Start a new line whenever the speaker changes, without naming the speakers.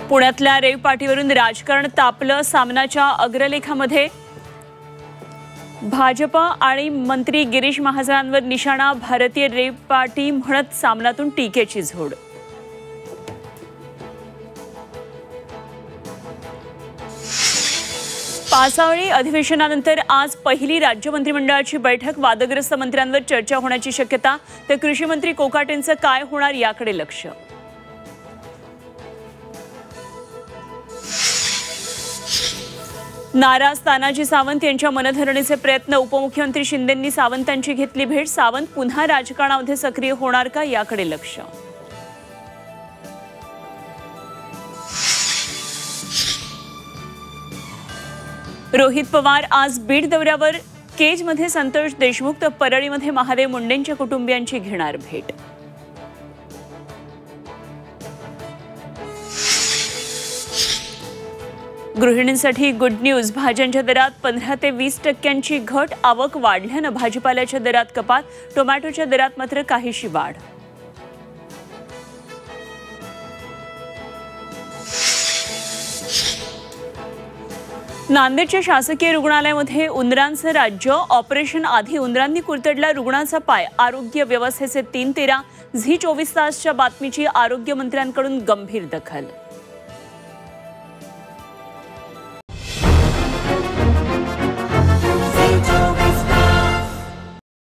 पुण्यातल्या रेव पार्टीवरून राजकारण तापलं। सामनाच्या अग्रलेखामध्ये भाजप आणि मंत्री गिरीश महाजनांवर निशाणा। भारतीय रेव पार्टी म्हणत सामनातून टीकेची झोड। पावसाळी अधिवेशनानंतर आज पहिली राज्य मंत्रिमंडळाची बैठक। वादग्रस्त मंत्र्यांवर चर्चा होण्याची शक्यता। तर कृषी मंत्री कोकाटेंचं काय होणार याकडे लक्ष। नाराज तानाजी सावंत यांच्या मनधरणीचे प्रयत्न। उपमुख्यमंत्री शिंदेंनी सावंतांची घेतली भेट। सावंत पुन्हा राजकारणामध्ये सक्रिय होणार का याकडे लक्ष। रोहित पवार आज बीड दौऱ्यावर। केजमध्ये संतोष देशमुख तर परळीमध्ये महादेव मुंडेंच्या कुटुंबियांची घेणार भेट। गृहिणींसाठी गुड न्यूज। भाज्यांच्या दरात 15 ते 20% घट। आवक वाढल्यानं भाजीपाल्याच्या दरात कपात। टोमॅटोच्या दरात मात्र काहीशी वाढ। नांदेडच्या शासकीय रुग्णालयामध्ये उंदरांचं राज्य। ऑपरेशन आधी उंदरांनी कुरतडला रुग्णाचा पाय। आरोग्य व्यवस्थेचे 3-13। झी 24 तासच्या बातमीची आरोग्यमंत्र्यांकडून गंभीर दखल।